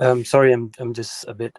sorry, I'm just a bit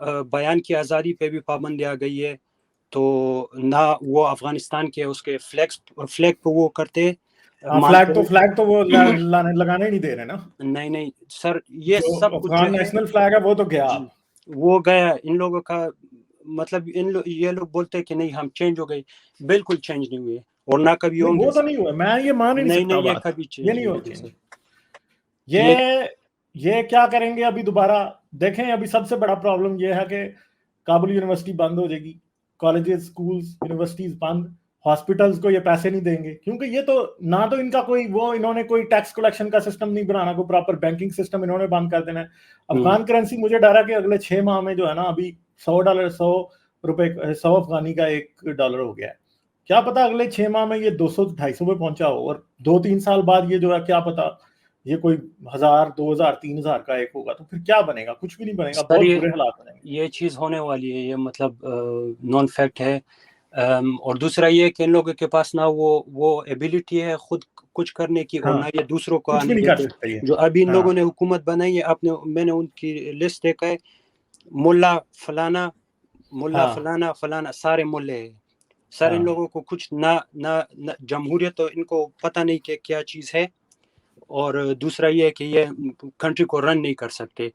بیان کی آزادی پہ بھی پابندی آ گئی ہے، تو نہ وہ افغانستان کے اس کے فلیگ پہ وہ کرتے فلیگ تو وہ لگانے ہی نہیں دے رہے نا. نہیں سر، یہ جو سب کچھ جو افغان ہے نیشنل فلیگ ہے وہ تو گیا. جی وہ گیا. ان لوگوں کا مطلب یہ لوگ بولتے کہ نہیں ہم چینج ہو گئے، بالکل چینج نہیں ہوئے اور نہ کبھی ہوں گے. وہ تو نہیں ہوا، میں یہ مان ہی نہیں سکتا یہ بات. کبھی یہ چینج نہیں نہیں ہوا ہوگی چینج. سر. یہ کیا کریں گے ابھی دوبارہ دیکھیں. ابھی سب سے بڑا پرابلم یہ ہے کہ کابل یونیورسٹی بند ہو جائے گی، کالجز اسکولز یونیورسٹیز بند، ہاسپٹلز کو یہ پیسے نہیں دیں گے کیونکہ یہ تو نہ تو ان کا کوئی وہ انہوں نے کوئی ٹیکس کلیکشن کا سسٹم نہیں بنانا، کوئی پراپر بینکنگ سسٹم انہوں نے بند کر دینا ہے. افغان کرنسی مجھے ڈر ہے کہ اگلے 6 ماہ میں جو ہے نا ابھی $100 افغانی کا $1 ہو گیا ہے. کیا پتا اگلے 6 ماہ میں یہ 200-250 پہ پہنچا ہو، اور 2-3 سال بعد یہ جو ہے کیا پتا یہ کوئی 1000 2000 3000 کا ایک ہوگا، تو پھر کیا بنے گا؟ کچھ بھی نہیں بنے گا. سر بہت برے حالات بنیں گے. یہ چیز ہونے والی ہے، یہ مطلب نون فیکٹ ہے. اور دوسرا یہ کہ ان لوگوں کے پاس نہ وہ ایبیلٹی ہے خود کچھ کرنے کی، اور ہاں، نہ یہ دوسروں کو کچھ بھی آنے نہیں کر دیتے. سکتے یہ. جو ابھی ان ہاں لوگوں نے حکومت بنائی ہے، میں نے ان کی لسٹ دیکھا ہے، ملا فلانا ملا ہاں فلانا سارے ملے ہیں سر. ان لوگوں کو کچھ نہ جمہوریت تو ان کو پتہ نہیں کہ کیا چیز ہے، اور دوسرا یہ ہے کہ یہ کنٹری کو رن نہیں کر سکتے.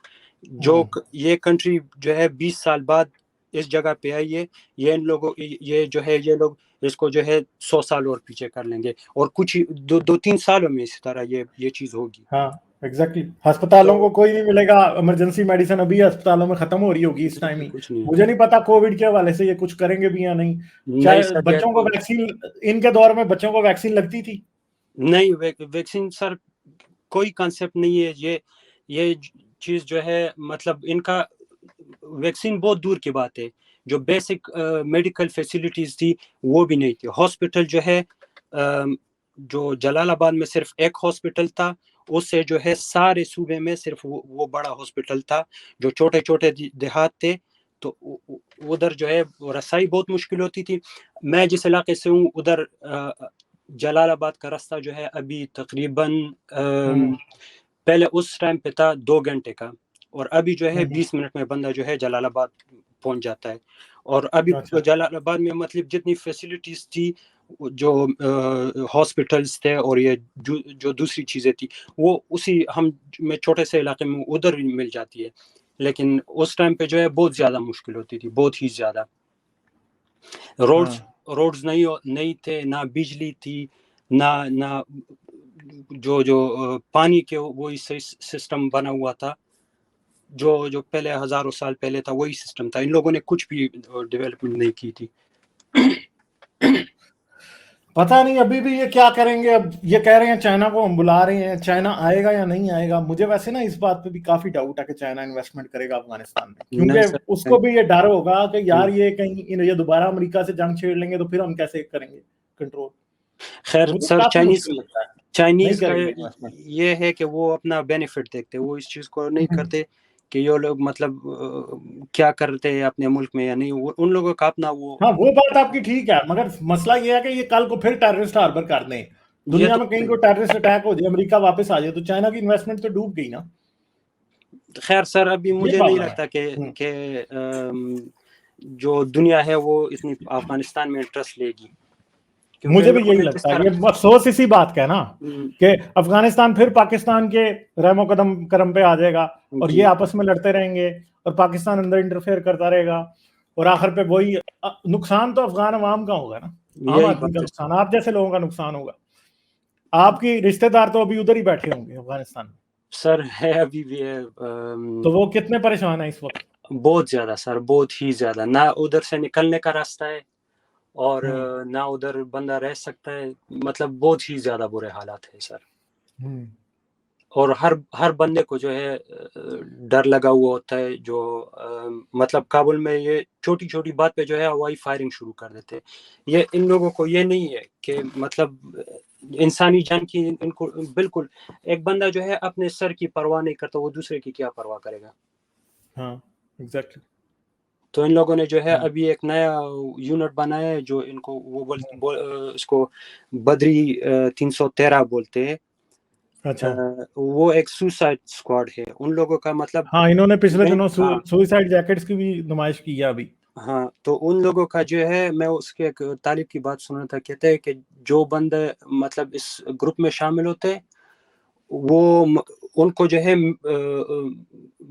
جو یہ کنٹری جو ہے 20 سال بعد اس جگہ پہ آئی ہے، یہ ان لوگوں یہ جو ہے یہ لوگ اس کو جو ہے 100 سال اور پیچھے کر لیں گے، اور کچھ 2-3 سالوں میں اسی طرح یہ چیز ہوگی. ہاں ایگزیکٹلی. ہسپتالوں تو کو کوئی نہیں ملے گا، ایمرجنسی میڈیسن ابھی ہسپتالوں میں ختم ہو رہی ہوگی اس ٹائم ہی. کچھ نہیں مجھے نہیں پتا کووڈ کے حوالے سے یہ کچھ کریں گے بھی یا نہیں. چاہے سر. بچوں کو ویکسین، ان کے دور میں بچوں کو ویکسین لگتی تھی نہیں ویکسین سر کوئی کانسیپٹ نہیں ہے. یہ چیز جو ہے مطلب ان کا ویکسین بہت دور کی بات ہے. جو بیسک میڈیکل فیسلٹیز تھی وہ بھی نہیں تھی. ہاسپٹل جو ہے جو جلال آباد میں صرف ایک ہاسپٹل تھا، اس سے جو ہے سارے صوبے میں صرف وہ بڑا ہاسپٹل تھا. جو چھوٹے چھوٹے دیہات تھے تو ادھر جو ہے رسائی بہت مشکل ہوتی تھی. میں جس علاقے سے ہوں ادھر جلال آباد کا راستہ جو ہے ابھی تقریباً پہلے اس ٹائم پہ تھا 2 گھنٹے کا، اور ابھی جو ہے 20 منٹ میں بندہ جو ہے جلال آباد پہنچ جاتا ہے. اور ابھی جلال آباد میں مطلب جتنی فیسلٹیز تھی، جو ہاسپٹلز تھے اور یہ جو دوسری چیزیں تھی، وہ اسی میں چھوٹے سے علاقے میں ادھر ہی مل جاتی ہے. لیکن اس ٹائم پہ جو ہے بہت زیادہ مشکل ہوتی تھی، بہت ہی زیادہ. روڈز نہیں تھے، نہ بجلی تھی، نہ جو پانی کے وہی سسٹم بنا ہوا تھا جو پہلے ہزاروں سال پہلے تھا، وہی سسٹم تھا. ان لوگوں نے کچھ بھی ڈیولپمنٹ نہیں کی تھی. پتہ نہیں ابھی بھی یہ کیا کریں گے. اب یہ کہہ رہے ہیں چائنا کو ہم بلا رہے ہیں، چائنا آئے گا یا نہیں آئے گا. مجھے ویسے نا اس بات پہ بھی کافی ڈاؤٹ ہے کہ چائنا انویسٹمنٹ کرے گا افغانستان میں، نہیں کیونکہ اس سر. کو بھی یہ ڈر ہوگا کہ یار یہ کہیں یہ دوبارہ امریکہ سے جنگ چھیڑ لیں گے تو پھر ہم کیسے کریں گے کنٹرول. خیر مجھے سر، کافی مشکل لگتا ہے. نہیں چائنیز کا کریں گے انویسٹمنٹ. یہ ہے کہ وہ اپنا بینیفٹ دیکھتے، وہ اس چیز کو نہیں کرتے کہ یہ لوگ مطلب کیا کرتے ہیں اپنے ملک میں یا نہیں. ان لوگوں کا اپنا ہاں وہ بات آپ کی ٹھیک ہے، مگر مسئلہ یہ ہے کہ یہ کل کو پھر ٹیررسٹ ہاربر کر دیں، دنیا میں کہیں کو ٹیررسٹ اٹیک ہو جائے، امریکہ واپس آ جائے، تو چائنا کی انویسٹمنٹ تو ڈوب گئی نا. خیر سر، ابھی مجھے نہیں لگتا کہ جو دنیا ہے وہ اتنی افغانستان میں انٹرسٹ لے گی. مجھے بھی یہی لگتا ہے. یہ افسوس اسی بات کا ہے نا کہ افغانستان پھر پاکستان کے رحم و کرم پہ آ جائے گا، اور یہ آپس میں لڑتے رہیں گے اور پاکستان اندر انٹرفیئر کرتا رہے گا، اور آخر پہ وہی نقصان تو افغان عوام کا ہوگا نا، عام آدمی کا نقصان، آپ جیسے لوگوں کا نقصان ہوگا. آپ کی رشتہ دار تو ابھی ادھر ہی بیٹھے ہوں گے افغانستان میں سر. ہے ابھی بھی ہے. تو وہ کتنے پریشان ہیں اس وقت؟ بہت زیادہ سر، بہت ہی زیادہ. نہ ادھر سے نکلنے کا راستہ ہے اور نہ ادھر بندہ رہ سکتا ہے. مطلب بہت ہی زیادہ برے حالات ہیں سر. اور ہر بندے کو جو ہے ڈر لگا ہوا ہوتا ہے. جو مطلب کابل میں یہ چھوٹی چھوٹی بات پہ جو ہے ہوائی فائرنگ شروع کر دیتے. یہ ان لوگوں کو یہ نہیں ہے کہ مطلب انسانی جان کی ان کو بالکل. ایک بندہ جو ہے اپنے سر کی پرواہ نہیں کرتا، وہ دوسرے کی کیا پرواہ کرے گا. ہاں ایگزیکٹلی. تو ان لوگوں نے جو ہے ابھی ایک نیا یونٹ بنایا ہے جو ان کو اس کو بدری 313 بولتے ہیں. اچھا وہ ایک سوسائڈ اسکواڈ ہے ان لوگوں کا مطلب ہاں انہوں نے پچھلے دنوں ہاں سوئسائڈ جیکٹس کی بھی نمائش کی ہے ابھی. ہاں تو ان لوگوں کا جو ہے میں اس کے ایک طالب کی بات سنا تھا کہتے ہیں کہ جو بندے مطلب اس گروپ میں شامل ہوتے وہ ان کو جو ہے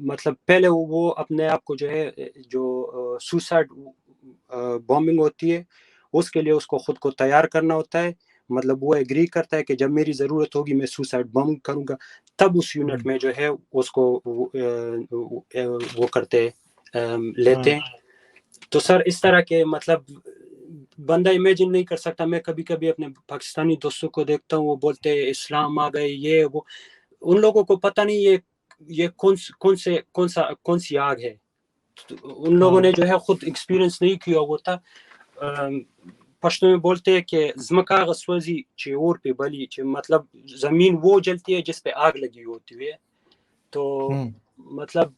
مطلب پہلے وہ اپنے آپ کو جو ہے جو سوسائڈ بومبنگ ہوتی ہے اس کے لیے اس کو خود کو تیار کرنا ہوتا ہے مطلب وہ ایگری کرتا ہے کہ جب میری ضرورت ہوگی میں سوسائڈ بم کروں گا تب اس یونٹ میں جو ہے اس کو وہ کرتے لیتے ہیں. تو سر اس طرح کے مطلب بندہ امیجن نہیں کر سکتا. میں کبھی کبھی اپنے پاکستانی دوستوں کو دیکھتا ہوں وہ بولتے ہیں اسلام آ گئے یہ وہ ان لوگوں کو پتہ نہیں یہ کون سی آگ ہے. ان لوگوں نے جو ہے خود ایکسپیرینس نہیں کیا وہ تھا. پشتو میں بولتے ہیں کہ زمکا غسوزی چھ اور پہ بلی چھ مطلب زمین وہ جلتی ہے جس پہ آگ لگی ہوتی ہے. تو مطلب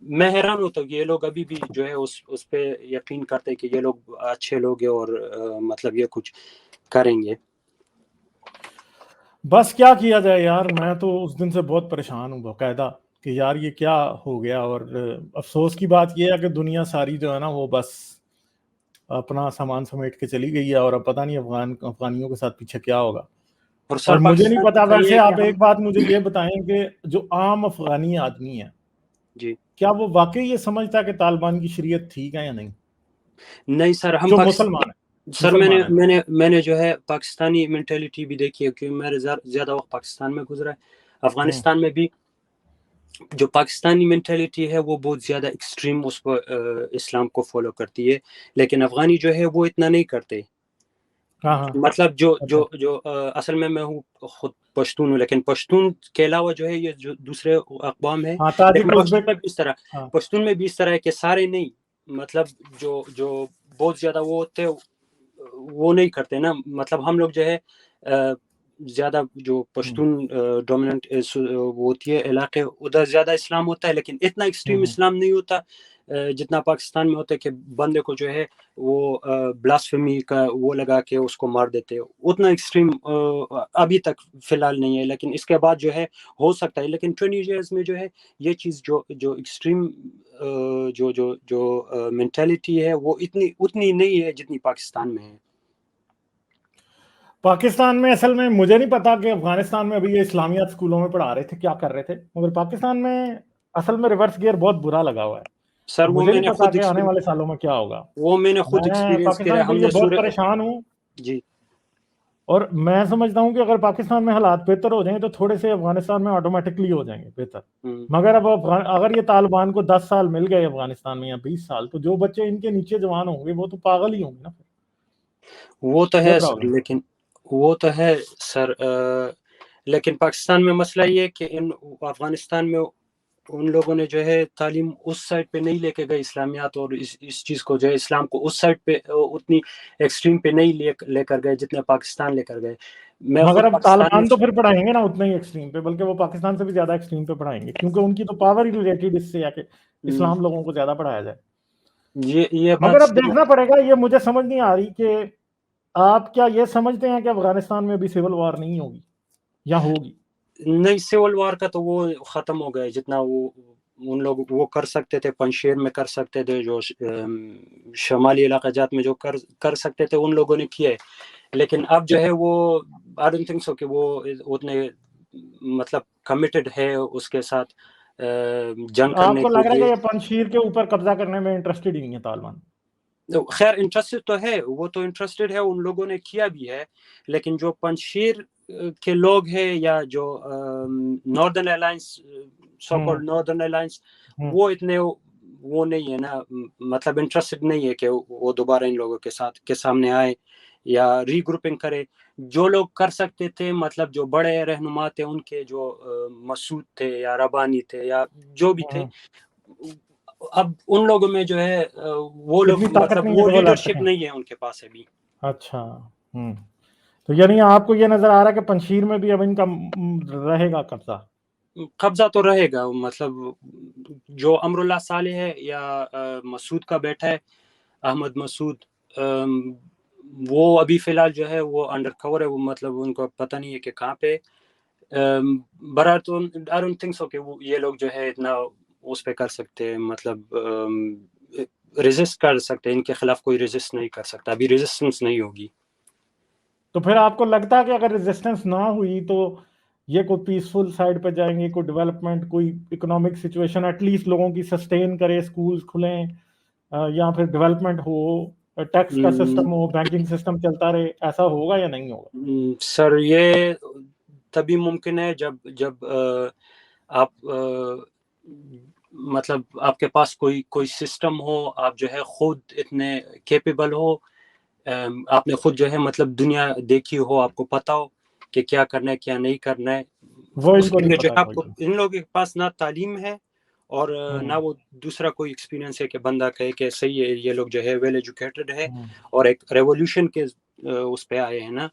میں حیران ہوتا ہوں کہ یہ لوگ ابھی بھی جو ہے اس پہ یقین کرتے کہ یہ لوگ اچھے لوگ ہیں اور مطلب یہ کچھ کریں گے. بس کیا کیا جائے یار, میں تو اس دن سے بہت پریشان ہوں باقاعدہ کہ یار یہ کیا ہو گیا. اور افسوس کی بات یہ ہے کہ دنیا ساری جو ہے نا وہ بس اپنا سامان سمیٹ کے چلی گئی ہے اور اب پتہ نہیں افغانیوں کے ساتھ پیچھے کیا ہوگا. اور مجھے نہیں پتا, ویسے آپ ایک بات مجھے یہ بتائیں کہ جو عام افغانی آدمی ہے جی کیا وہ واقعی یہ سمجھتا ہے کہ طالبان کی شریعت ٹھیک ہے یا نہیں؟ نہیں سر, ہم جو مسلمان ہے سر میں نے جو ہے پاکستانی مینٹیلٹی بھی دیکھی ہے کیونکہ میرے زیادہ وقت پاکستان میں گزرا ہے. افغانستان میں بھی جو پاکستانی مینٹیلٹی ہے وہ بہت زیادہ ایکسٹریم اس کو اسلام کو فالو کرتی ہے, لیکن افغانی جو ہے وہ اتنا نہیں کرتے. مطلب جو اصل میں ہوں خود پشتون ہوں, لیکن پشتون کے علاوہ جو ہے یہ جو دوسرے اقوام ہے پشتون میں بھی اس طرح ہے کہ سارے نہیں مطلب جو بہت زیادہ وہ ہوتے وہ نہیں کرتے نا. مطلب ہم لوگ جو ہے زیادہ جو پشتون ڈومیننٹ ہوتی ہے علاقے ادھر زیادہ اسلام ہوتا ہے, لیکن اتنا ایکسٹریم اسلام نہیں ہوتا جتنا پاکستان میں ہوتا ہے کہ بندے کو جو ہے وہ بلاسفیمی کا وہ لگا کے اس کو مار دیتے. اتنا ایکسٹریم ابھی تک فی الحال نہیں ہے, لیکن اس کے بعد جو ہے ہو سکتا ہے. لیکن 20 ایئرز میں جو ہے یہ چیز جو ایکسٹریم جو مینٹیلٹی ہے وہ اتنی نہیں ہے جتنی پاکستان میں ہے. پاکستان میں اصل میں مجھے نہیں پتا کہ افغانستان میں ابھی یہ اسلامیات اسکولوں میں پڑھا رہے تھے کیا کر رہے تھے, مگر پاکستان میں اصل میں ریورس گیئر بہت برا لگا ہوا ہے. سر وہ مجھے میں نہیں نے پتا خود کہ آنے والے سالوں میں کیا ہوگا. وہ میں نے خود ایکسپیرینس کیا. پاکستان کے لیے بہت پریشان ہوں جی, اور میں سمجھتا ہوں کہ اگر پاکستان میں حالات بہتر ہو جائیں تو تھوڑے سے افغانستان میں آٹومیٹکلی ہو جائیں گے بہتر. مگر اب اگر یہ طالبان کو 10 سال مل گئے افغانستان میں یا 20 سال تو جو بچے ان کے نیچے جوان ہوں گے وہ تو پاگل ہی ہوں گے نا. وہ تو ہے سر, لیکن وہ تو ہے سر لیکن پاکستان میں مسئلہ یہ ہے کہ افغانستان میں ان لوگوں نے جو ہے تعلیم اس سائڈ پہ نہیں لے کے گئے اسلامیات, اور اس چیز کو جو ہے اسلام کو اس سائڈ پہ اتنی ایکسٹریم پہ نہیں لے کر گئے جتنے پاکستان لے کر گئے. مگر اب طالبان تو پھر پڑھائیں گے نا اتنا ہی ایکسٹریم پہ, بلکہ وہ پاکستان سے بھی زیادہ ایکسٹریم پہ پڑھائیں گے کیونکہ ان کی تو پاور ہی ریلیٹڈ اس سے ہے کہ اسلام لوگوں کو زیادہ پڑھایا جائے. یہ مگر اب دیکھنا پڑے گا, یہ مجھے سمجھ نہیں آ رہی کہ آپ کیا یہ سمجھتے ہیں کہ افغانستان میں بھی سول وار نہیں ہوگی یا ہوگی؟ نہیں, سول وار کا تو وہ ختم ہو گیا. جتنا وہ ان لوگ وہ کر سکتے تھے پنشیر میں کر سکتے تھے, جو شمالی علاقہ جات میں جو کر سکتے تھے ان لوگوں نے کیا ہے. لیکن اب جو ہے وہ I don't think so کہ وہ اتنے مطلب کمیٹڈ ہے اس کے ساتھ جنگ کرنے آپ کو لگ رہا ہے کے کہ یہ پنشیر کے اوپر قبضہ کرنے میں انٹرسٹڈ ہی نہیں ہے طالبان؟ خیر انٹرسٹڈ تو ہے, وہ تو انٹرسٹڈ ہے, ان لوگوں نے کیا بھی ہے. لیکن جو پنشیر کے لوگ ہیں یا جو northern alliance so called northern alliance وہ اتنے وہ نہیں ہے نا, مطلب انٹرسٹڈ نہیں ہے کہ وہ دوبارہ ان لوگوں کے سامنے آئے یا ری گروپنگ کرے. جو لوگ کر سکتے تھے مطلب جو بڑے رہنما تھے ان کے, جو مسعود تھے یا ربانی تھے یا جو بھی تھے, اب ان لوگوں میں جو ہے وہ لوگ مطلب وہ لیڈرشپ نہیں ہے ان کے پاس ابھی. اچھا, تو یعنی آپ کو یہ نظر آ رہا ہے کہ پنشیر میں بھی اب ان کا رہے گا قبضہ تو رہے گا. مطلب جو امر اللہ صالح ہے یا مسعود کا بیٹا ہے احمد مسعود, وہ ابھی فی الحال جو ہے وہ انڈر کور ہے, وہ مطلب ان کو پتہ نہیں ہے کہ کہاں پہ. برا تو I don't think so کہ وہ یہ لوگ جو ہے اتنا اس پہ کر سکتے ہیں، مطلب ریزسٹ کر سکتے ہیں، ان کے خلاف کوئی ریزسٹ نہیں کر سکتا، ابھی ریزسٹنس نہیں ہوگی. تو پھر آپ کو لگتا ہے کہ اگر ریزسٹنس نہ ہوئی تو یہ کوئی پیسفل سائڈ پہ جائیں گے، کوئی ڈیولپمنٹ، کوئی اکنامک سچویشن ایٹ لیسٹ لوگوں کی سسٹین کرے، سکولز کھلیں یا پھر ڈیولپمنٹ ہو، ٹیکس کا سسٹم ہو، بینکنگ سسٹم چلتا رہے، ایسا ہوگا یا نہیں ہوگا؟ سر یہ تبھی ممکن ہے جب آپ مطلب آپ کے پاس کوئی سسٹم ہو، آپ جو ہے خود اتنے کیپیبل ہو، آپ نے خود جو ہے مطلب دنیا دیکھی ہو، آپ کو پتا ہو کہ کیا کرنا ہے کیا نہیں کرنا ہے. وہ اس ان کو کے نہیں لیے جو پتا. آپ کو ان لوگوں کے پاس نہ تعلیم ہے اور نہ وہ دوسرا کوئی ایکسپیرینس ہے کہ بندہ کہے کہ صحیح ہے یہ لوگ جو ہے ویل ایجوکیٹڈ ہے اور ایک ریولیوشن کے اس پہ آئے ہیں نا.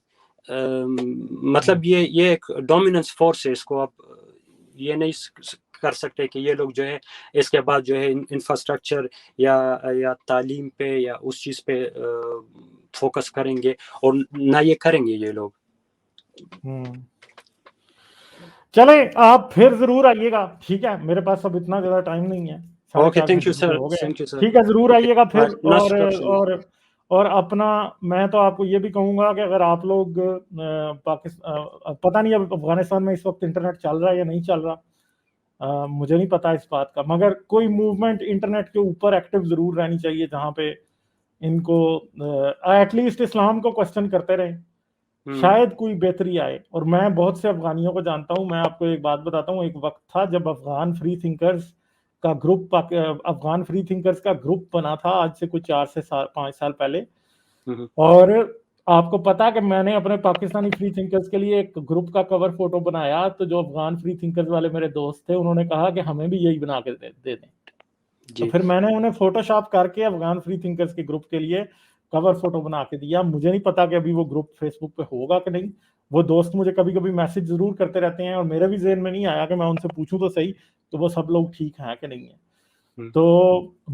مطلب یہ ایک ڈومیننس فورس ہے، اس کو آپ یہ نہیں کر سکتے کہ یہ لوگ جو ہے اس کے بعد جو ہے انفراسٹرکچر یا تعلیم پہ یا اس چیز پہ فوکس کریں گے، اور نہ یہ کریں گے یہ لوگ. چلیں آپ پھر ضرور آئیے گا، ٹھیک ہے؟ میرے پاس اب اتنا زیادہ ٹائم نہیں ہے، اوکے، تھینک یو سر، ٹھیک ہے ضرور آئیے گا پھر. اور اپنا میں تو آپ کو یہ بھی کہوں گا کہ اگر آپ لوگ پاکستان، پتہ نہیں اب افغانستان میں اس وقت انٹرنیٹ چل رہا ہے یا نہیں چل رہا، مجھے نہیں پتا اس بات کا، مگر کوئی موومنٹ انٹرنیٹ کے اوپر ایکٹیو ضرور رہنی چاہیے جہاں پہ ان کو ایٹ لیسٹ اسلام کو کوسچن کرتے رہیں، شاید کوئی بہتری آئے. اور میں بہت سے افغانیوں کو جانتا ہوں. میں آپ کو ایک بات بتاتا ہوں، ایک وقت تھا جب افغان فری تھنکرز کا گروپ بنا تھا، آج سے کوئی 4 سے 5 سال پہلے. اور آپ کو پتا کہ میں نے اپنے پاکستانی فری تھنکرز کے لیے ایک گروپ کا کور فوٹو بنایا، تو جو افغان فری تھنکرز والے میرے دوست تھے انہوں نے کہا کہ ہمیں بھی یہی بنا کے دے دیں. تو پھر میں نے انہیں فوٹو شاپ کر کے افغان فری تھنکرز کے گروپ کے لیے کور فوٹو بنا کے دیا. مجھے نہیں پتا کہ ابھی وہ گروپ فیس بک پہ ہوگا کہ نہیں. وہ دوست مجھے کبھی کبھی میسج ضرور کرتے رہتے ہیں، اور میرے بھی ذہن میں نہیں آیا کہ میں ان سے پوچھوں تو صحیح کہ وہ سب لوگ ٹھیک ہیں کہ نہیں ہیں. تو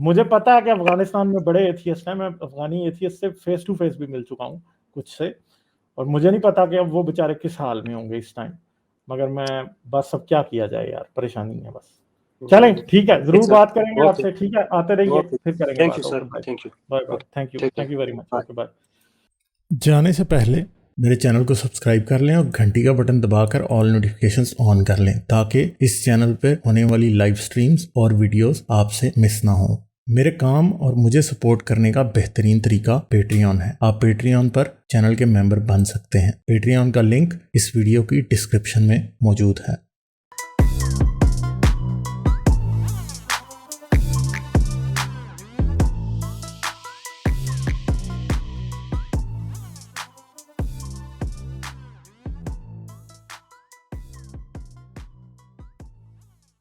مجھے پتا ہے کہ افغانستان میں بڑے ایتھیسٹ ہیں، میں افغانی ایتھیسٹ سے فیس ٹو فیس بھی مل چکا ہوں کچھ سے، اور مجھے نہیں پتا کہ اب وہ بیچارے کس حال میں ہوں گے اس ٹائم. مگر میں بس اب کیا کیا جائے یار، پریشانی ہے بس. چلیں ٹھیک ہے، ضرور بات کریں گے آپ سے، ٹھیک ہے؟ آتے رہیے، پھر کریں گے بات. Bye bye, thank you very much, okay bye. جانے سے پہلے میرے چینل کو سبسکرائب کر لیں اور گھنٹی کا بٹن دبا کر آل نوٹیفیکیشنز آن کر لیں تاکہ اس چینل پہ ہونے والی لائیو سٹریمز اور ویڈیوز آپ سے مس نہ ہوں. میرے کام اور مجھے سپورٹ کرنے کا بہترین طریقہ پیٹریون ہے. آپ پیٹریون پر چینل کے ممبر بن سکتے ہیں. پیٹریون کا لنک اس ویڈیو کی ڈسکرپشن میں موجود ہے.